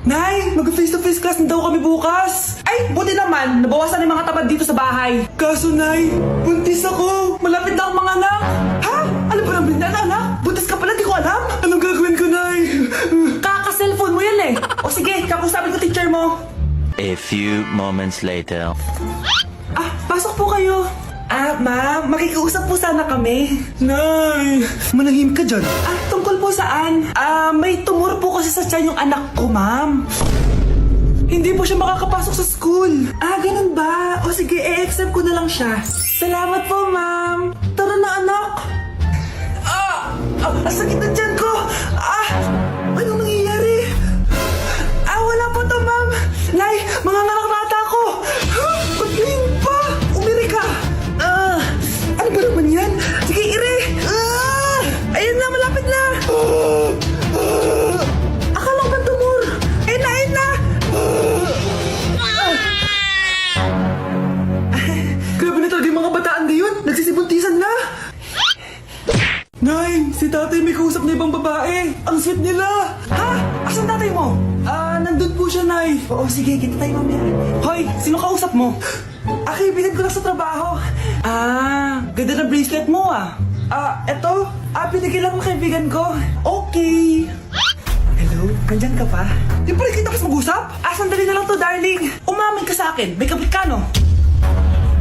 Nay, mag-face-to-face class na daw kami bukas. Ay, buti naman. Nabawasan yung mga tamad dito sa bahay. Kaso, Nay, buntis ako. Malapit na ang mga anak. Ha? Ano ba naman yan, anak? Buntis ka pala, di ko alam. Anong gagawin ko, Nay? Kaka-cellphone mo yan eh. O sige, kakusapin ko teacher mo. A few moments later. Pasok po kayo. Ma'am, makikiusap po sana kami. Nay, manahim ka dyan. Tungkol po saan? May tumor po kasi sa tiyan yung anak ko, ma'am. Hindi po siya makakapasok sa school. Ganun ba? O sige, i-accept ko na lang siya. Salamat po, ma'am. Tara na, anak. Ang sakit na tiyan ko. Anong nangyayari? Wala po to, ma'am. Nay, mga nganak na ata ako. Pagkain pa. Umiri ka. Ano ba naman yan? Sige, ire! Ayun na, malapit na! Akala ko ba tumor? Ayun na, ayun na! Grabe na talaga yung mga bataan ngayon! Nagsisibuntisan na! Nay, si tatay may kausap na ibang babae! Ang sweet nila! Ha? Asan tatay mo? Nandun po siya, Nay. Oo, sige, kita tayo mamaya. Hoy, sino kausap mo? Kaibigan ko lang sa trabaho. Ganda ng bracelet mo eto. Binigyan lang ng kaibigan ko. Okay. Hello, nandyan ka pa? Di pa rin kita mas mag-usap? Sandali na lang to, darling. Umamin ka sa akin. May kabit ka, no?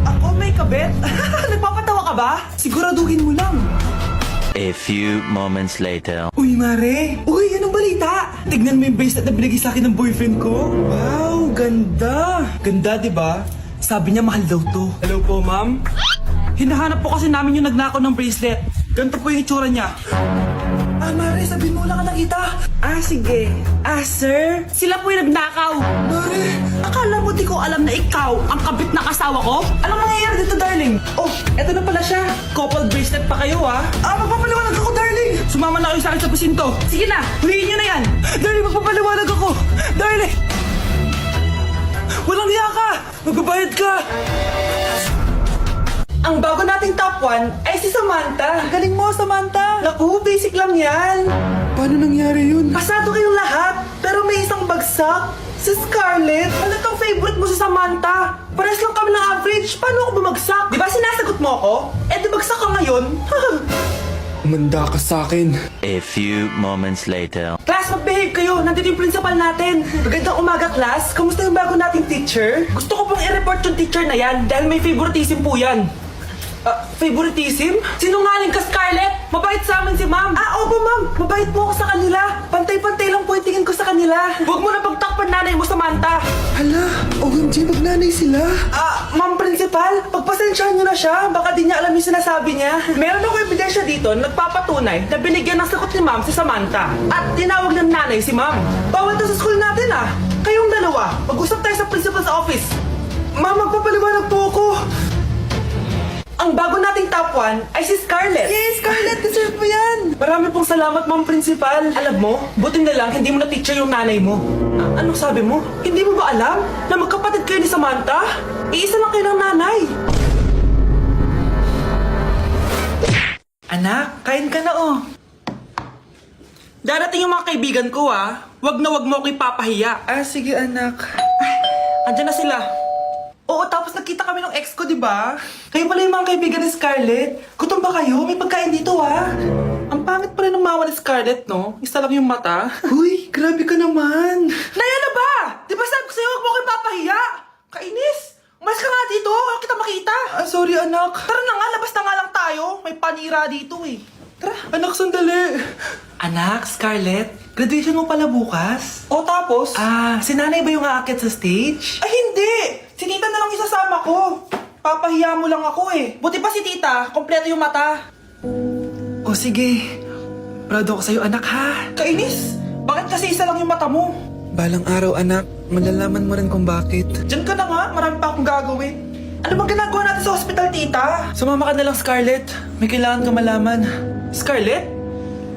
Ako may kabit? Nagpapatawa ka ba? Siguraduhin mo lang. A few moments later. Uy, Mare! Uy, anong balita? Tignan mo yung bracelet na binigay sa akin ng boyfriend ko. Wow, ganda! Ganda, di ba? Sabi niya mahal daw to. Hello po, ma'am? Hinahanap po kasi namin yung nagnakaw ng bracelet. Ganito po yung itsura niya. Mare, sabihin mo lang ka nakita. Sige. Sir? Sila po yung nagnakaw. Mare! Akala mo di ko alam na ikaw ang kabit ng asawa ko? Anong nangyayari dito, darling? Eto na pala siya. Couple bracelet pa kayo, magpapaliwanag ako, darling. Sumama na kayo sa akin sa presinto. Sige na, huliin niyo na yan. Darling, magpapaliwanag ako. Darling! Walang hiya ka! Magbabayad ka! Ang bago nating top 1 ay si Samantha. Galing mo, Samantha. Naku, basic lang yan. Paano nangyari yun? Pasado kayong lahat, pero may isang bagsak. Si Scarlett. Ano tong favorite mo si Samantha? Pares lang kami ng average. Paano ako bumagsak? Di ba sinasagot mo ako? Di bagsak ka ngayon? Umanda ka sa akin. A few moments later. Class, mag-behave kayo. Nandito yung principal natin. Magandang umaga, class. Kamusta yung bago nating teacher? Gusto ko pong i-report yung teacher na yan dahil may favoritism po yan. Favoritism? Sinungaling ka, Scarlett? Mabait sa amin si ma'am. Opo, ma'am. Mabait po ako sa kanila. Pantay-pantay lang po yung tingin ko sa kanila. Huwag mo na pagtakpan nanay mo, Samantha. Hala, OMG, magnanay sila. Ma'am principal, pagpasensyahan niyo na siya. Baka di niya alam yung sinasabi niya. Meron ako ebidensya dito na nagpapatunay na binigyan ng sagot ni ma'am si Samantha. At tinawag ng nanay si ma'am. Bawal to sa school natin Kayong dalawa, mag-usap tayo sa principal's office. Ma'am, magpapaliwanag po ako. Ang bago nating top 1 ay si Scarlett. Yes, Scarlett, deserve mo yan. Marami pong salamat, ma'am principal. Alam mo, buti na lang hindi mo na-teacher yung nanay mo. Anong sabi mo? Hindi mo ba alam na magkapatid kayo ni Samantha? Iisa lang kayo ng nanay. Anak, kain ka na Darating yung mga kaibigan ko Wag na wag mo ako ipapahiya. Sige anak. Andyan na sila. Oo, tapos nakita kami ng ex ko, di ba? Kayo pala yung mga kaibigan ni Scarlett. Gutom ba kayo? May pagkain dito, Ang pangit pa rin ng mama ni Scarlett, no? Isa lang yung mata. Uy, grabe ka naman. Naya na ba? Di ba sabi ko sa'yo, huwag mo kayo papahiya? Kainis. Umalis ka nga dito. Huwag kita makita. Sorry, anak. Tara na nga, labas na nga lang tayo. May panira dito, Tara. Anak, sandali. Anak, Scarlett, graduation mo pala bukas? O tapos? Si nanay ba yung aakit sa stage? Hindi! Si tita na lang isasama ko. Papahiya mo lang ako Buti pa si tita, kompleto yung mata. O sige, proud ako sa'yo anak Kainis, bakit kasi isa lang yung mata mo? Balang araw, anak, malalaman mo rin kung bakit. Diyan ka na nga, marami pa akong gagawin. Ano bang ginagawa natin sa hospital, tita? Sumama ka na lang, Scarlett. May kailangan ka malaman. Scarlett?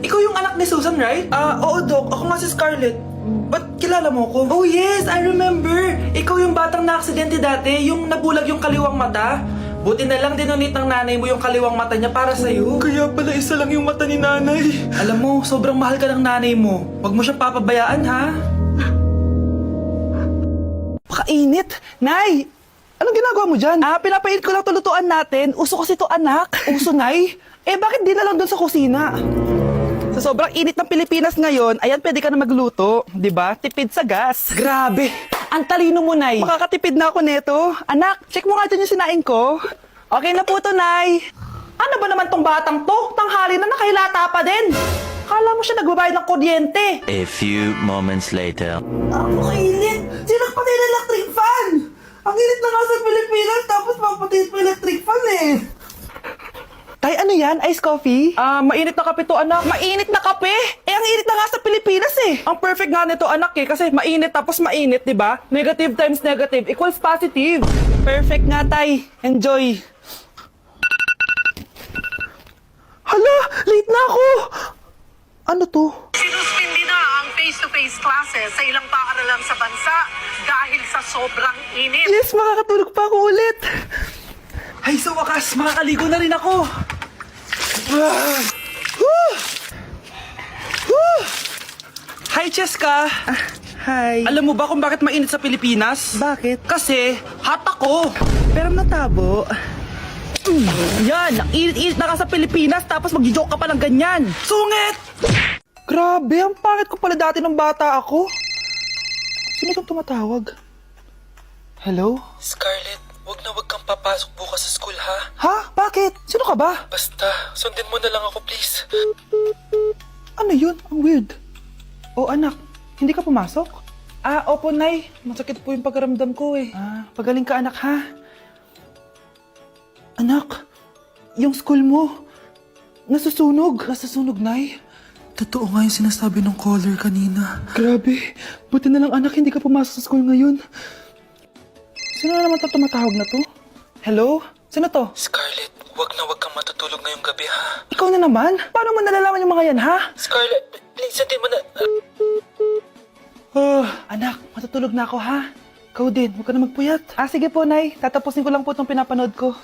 Ikaw yung anak ni Susan, right? Oo, Doc. Ako nga si Scarlett. Ba't kilala mo ko? Oh yes, I remember. Ikaw yung batang na-aksidente dati, yung nabulag yung kaliwang mata. Buti na lang dinonate ng nanay mo yung kaliwang mata niya para sa'yo. Kaya pala isa lang yung mata ni nanay. Alam mo, sobrang mahal ka ng nanay mo. Huwag mo siyang papabayaan, ha? init. Nay, anong ginagawa mo dyan? Pinapainit ko lang to lutuan natin. Uso kasi to, anak. Uso, Nay? Bakit di na lang doon sa kusina? Sa sobrang init ng Pilipinas ngayon, ayan, pwede ka na magluto. Di ba? Tipid sa gas. Grabe. Ang talino mo, Nay. Makakatipid na ako neto. Anak, check mo nga dyan yung sinain ko. Okay na po to, Nay. Ano ba naman tong batang to? Tanghali na nakahilata pa din. Kala mo siya nagbabayad ng kuryente. A few moments later. Ang init! Sinakpatay ng electric fan! Ang init na nga sa Pilipinas, tapos papatay pa electric fan eh. Tay, ano yan? Ice coffee? Mainit na kape to, anak. Mainit na kape? Ang init na nga sa Pilipinas eh. Ang perfect nga nito, anak eh. Kasi mainit tapos mainit, di ba? Negative times negative equals positive. Perfect nga, Tay. Enjoy. Hala! Late na ako! Ano to? Sinuspindi na ang face-to-face classes sa ilang paaralan sa bansa dahil sa sobrang init. Yes, makakatulog pa ako ulit. Ay, sa wakas, makakaligo na rin ako. Hi, Cheska. Hi. Alam mo ba kung bakit mainit sa Pilipinas? Bakit? Kasi hot ako. Pero natabo. Yan, ang init-init na ka sa Pilipinas tapos mag-joke ka pa ng ganyan. Sungit! Grabe, ang pangit ko pala dati ng bata ako. Sino itong tumatawag? Hello? Scarlett, wag kang papasok bukas sa school, ha? Ha? Bakit? Sino ka ba? Basta, sundin mo na lang ako, please. Ano yun? Ang weird. Oh, anak, hindi ka pumasok? Opo, Nay. Masakit po yung pagkaramdam ko eh. Pagaling ka, anak, ha? Anak, yung school mo, nasusunog. Nasusunog, Nay? Totoo nga yung sinasabi ng caller kanina. Grabe. Buti na lang, anak, hindi ka pumasok sa school ngayon. Sino na naman tumatawag na to? Hello? Sino to? Scarlett, wag kang matutulog ngayong gabi, ha? Ikaw na naman? Paano mo nalalaman yung mga yan, ha? Scarlett, please, sundin mo na... Anak, matutulog na ako, ha? Ikaw din, huwag ka na magpuyat. Sige po, Nay. Tatapusin ko lang po itong pinapanood ko.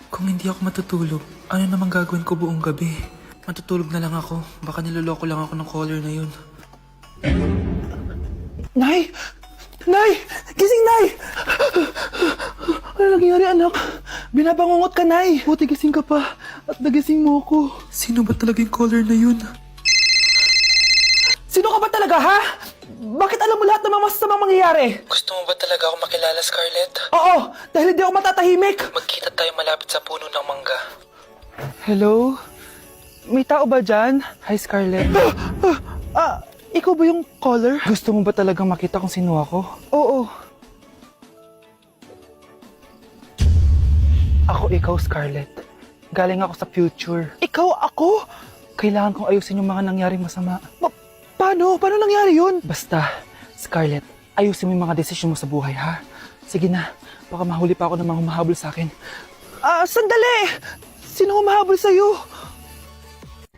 Kung hindi ako matutulog, ano namang gagawin ko buong gabi? Matutulog na lang ako. Baka niloloko lang ako ng caller na yun. Nay! Nay! Gising, Nay! Ano nangyari, anak? Binabangungot ka, Nay. Buti gising ka pa. At nagising mo ako. Sino ba talaga yung caller na yun? Sino ka ba talaga, ha? Bakit alam mo lahat ng mga masasamang mangyayari? Gusto mo ba talaga ako makilala, Scarlett? Oo, dahil hindi ako matatahimik. Magkita tayo malapit sa puno ng mangga. Hello? May tao ba dyan? Hi, Scarlett. Ikaw ba yung caller? Gusto mo ba talagang makita kung sino ako? Oo. Ako ikaw, Scarlett. Galing ako sa future. Ikaw ako? Kailangan kong ayusin yung mga nangyaring masama. Paano? Paano nangyari yun? Basta, Scarlett, ayusin mo yung mga desisyon mo sa buhay, ha? Sige na, baka mahuli pa ako ng mga humahabol sa akin. Sandali! Sino humahabol sa'yo?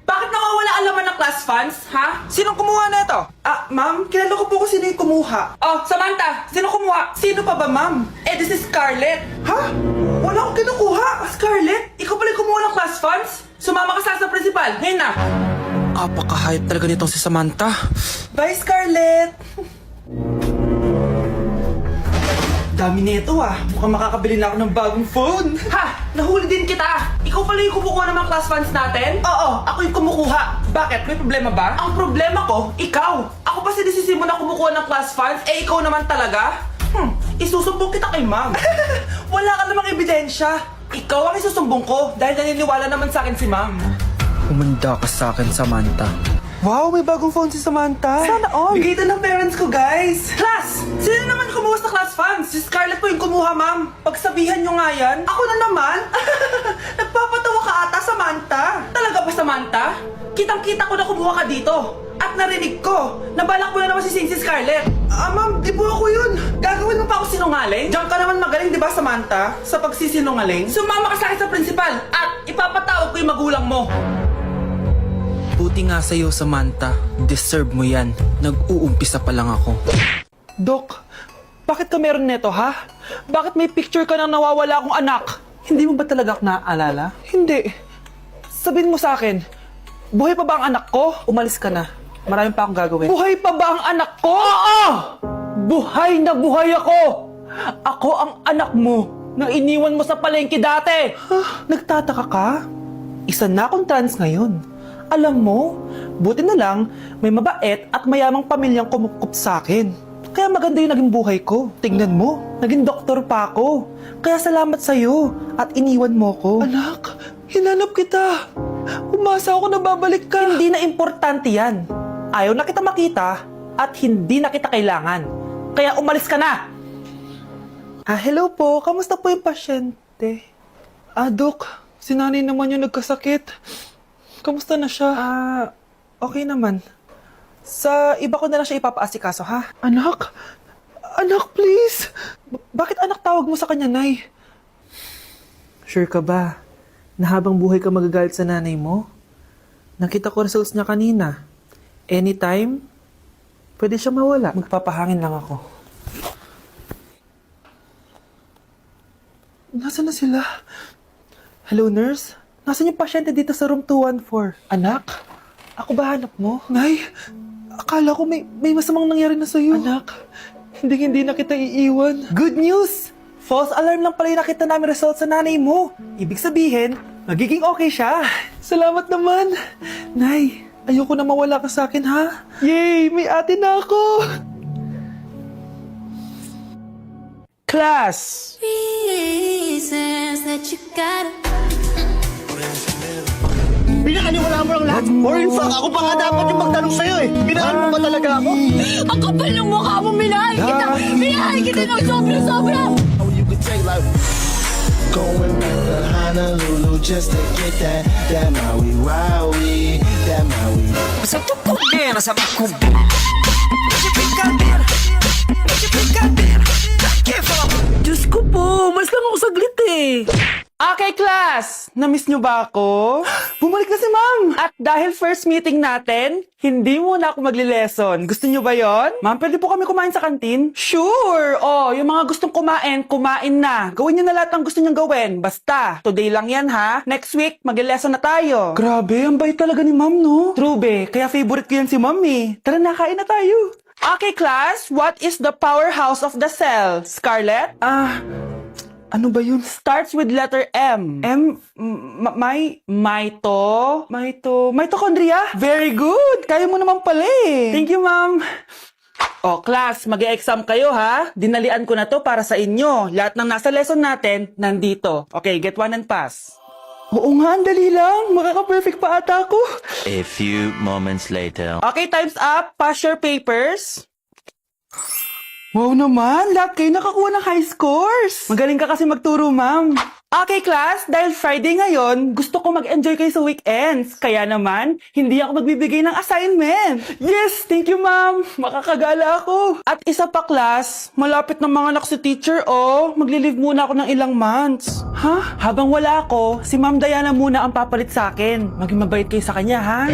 Bakit nawawala ang laman ng class funds, ha? Sinong kumuha na ito? Ma'am, kilala ko po kung sino yung kumuha. Oh, Samantha, sino kumuha? Sino pa ba, ma'am? This is Scarlett. Ha? Wala akong kinukuha. Scarlett, ikaw pala yung kumuha ng class funds? Sumama ka sa principal, ngayon na. Apaka-hype talaga nitong si Samantha. Bye, Scarlett! Dami nito Mukhang makakabili na ako ng bagong phone. Ha! Nahuli din kita! Ikaw pala yung kumukuha ng mga class funds natin? Oo, ako yung kumukuha. Bakit? May problema ba? Ang problema ko, ikaw! Ako pa sinisisi mo na kumukuha ng class funds, ikaw naman talaga? Isusumbong kita kay ma'am. Wala ka namang ebidensya. Ikaw ang isusumbong ko dahil naniniwala naman sa akin si ma'am. Humanda ka sa akin, Samantha. Wow, may bagong phone si Samantha. Sana all. Bigay ito ng parents ko, guys. Class! Sino naman kumuha sa class funds? Si Scarlett po yung kumuha, ma'am. Pagsabihan nyo nga yan. Ako na naman? Nagpapatawa ka ata, Samantha. Talaga ba, Samantha? Kitang-kita ko na kumuha ka dito. At narinig ko, nabalak mo na naman si Scarlett. Ma'am, di po ako yun. Gagawin mo pa ako sinungaling? Diyan ka naman magaling, di ba, Samantha? Sa pagsisinungaling? Sumama ka sa akin sa principal at ipapatawag ko yung magulang mo. Buti nga sa'yo, Samantha. Deserve mo yan. Nag-uumpisa pa lang ako. Dok, bakit ka meron neto, ha? Bakit may picture ka nang nawawala akong anak? Hindi mo ba talaga ako naaalala? Hindi. Sabihin mo sa akin, buhay pa ba ang anak ko? Umalis ka na. Marami pa akong gagawin. Buhay pa ba ang anak ko? Oo! Buhay na buhay ako! Ako ang anak mo na iniwan mo sa palengke dati. Nagtataka ka? Isa na akong trans ngayon. Alam mo, buti na lang may mabait at mayamang pamilyang kumukup sa akin. Kaya maganda yung naging buhay ko. Tingnan mo, naging doktor pa ako. Kaya salamat sa'yo at iniwan mo ko. Anak, hinanap kita. Umasa ako na babalik ka. Hindi na importante yan. Ayaw na kita makita at hindi na kita kailangan. Kaya umalis ka na! Hello po. Kamusta po yung pasyente? Dok, si nanay naman yung nagkasakit. Kamusta na siya? Okay naman. Sa iba ko na lang siya ipapaasikaso, ha? Anak? Anak, please! Bakit anak tawag mo sa kanya, Nay? Sure ka ba na habang buhay ka magagalit sa nanay mo? Nakita ko results niya kanina. Anytime, pwede siya mawala. Magpapahangin lang ako. Nasaan na sila? Hello, nurse? Nasaan yung pasyente dito sa room 214? Anak? Ako ba hanap mo? Nay, akala ko may masamang nangyari na sa'yo. Anak, hindi na kita iiwan. Good news! False alarm lang pala yung nakita namin results sa nanay mo. Ibig sabihin, magiging okay siya. Salamat naman. Nay, ayoko na mawala ka sa akin, ha? Yay! May ate na ako! Class! Reasons that you gotta. Pinakaniwala mo lang lahat. Or in fact, ako pa nga dapat yung magtanong sa'yo eh. Minahal mo ba talaga ako? Ang kapal ng mukha mo, minahal kita! Minahal kita ng sobra-sobra! You could take like going back to Honolulu just to get that Maui Wowie, that Maui. Sa tukugera sa bakub. Diyos ko po, mas lang ako saglit eh. Okay, class! Na-miss nyo ba ako? Bumalik na si ma'am! At dahil first meeting natin, hindi muna ako magli-lesson. Gusto nyo ba yon? Ma'am, pwede po kami kumain sa kantin? Sure! Oh, yung mga gustong kumain, kumain na. Gawin nyo na lahat ng gusto nyo gawin. Basta, today lang yan ha. Next week, magli-lesson na tayo. Grabe, ang bait talaga ni ma'am, no? True be, kaya favorite ko yan si ma'am eh. Tara na, kain na tayo. Okay, class, what is the powerhouse of the cell? Scarlett? Ano ba yun? Starts with letter M. Mitochondria? Very good! Kaya mo naman pala eh. Thank you, ma'am. Oh, class, mag-e-exam kayo ha. Dinalian ko na to para sa inyo. Lahat ng nasa lesson natin, nandito. Okay, get one and pass. Oo nga, ang dali lang. Makaka-perfect pa ata ako. A few moments later. Okay, time's up. Pass your papers. Wow naman, lahat kayo nakakuha ng high scores. Magaling ka kasi magturo, ma'am. Okay, class, dahil Friday ngayon, gusto ko mag-enjoy kayo sa weekends. Kaya naman, hindi ako magbibigay ng assignment. Yes, thank you, ma'am. Makakagala ako. At isa pa, class, malapit ng mga anak si teacher, oh. Magli-leave muna ako ng ilang months. Ha? Habang wala ako, si Ma'am Diana muna ang papalit sa akin. Maging mabait kayo sa kanya, ha?